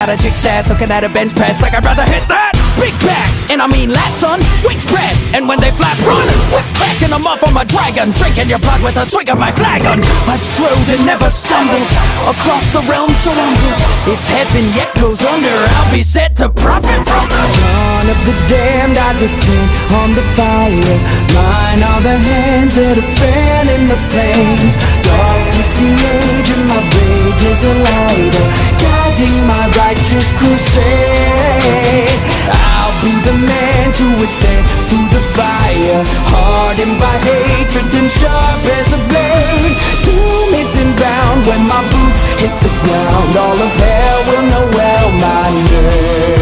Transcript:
At a chick's ass, looking at a bench press like I'd rather hit that big back. And I mean lats on, wings spread. And when they flap, running, cracking them off on my dragon, drinking your blood with a swig of my flagon. I've strode and never stumbled across the realm so humble. If heaven yet goes under, I'll be set to profit from the dawn of the damned. I descend on the fire. Mine are the hands that are fanning the flames. Darkness the age and my rage is a lighter, guiding my righteous crusade. I'll be the man to ascend through the fire, hardened by hatred and sharp as a blade. Doom is inbound when my boots hit the ground. All of hell will know well my name.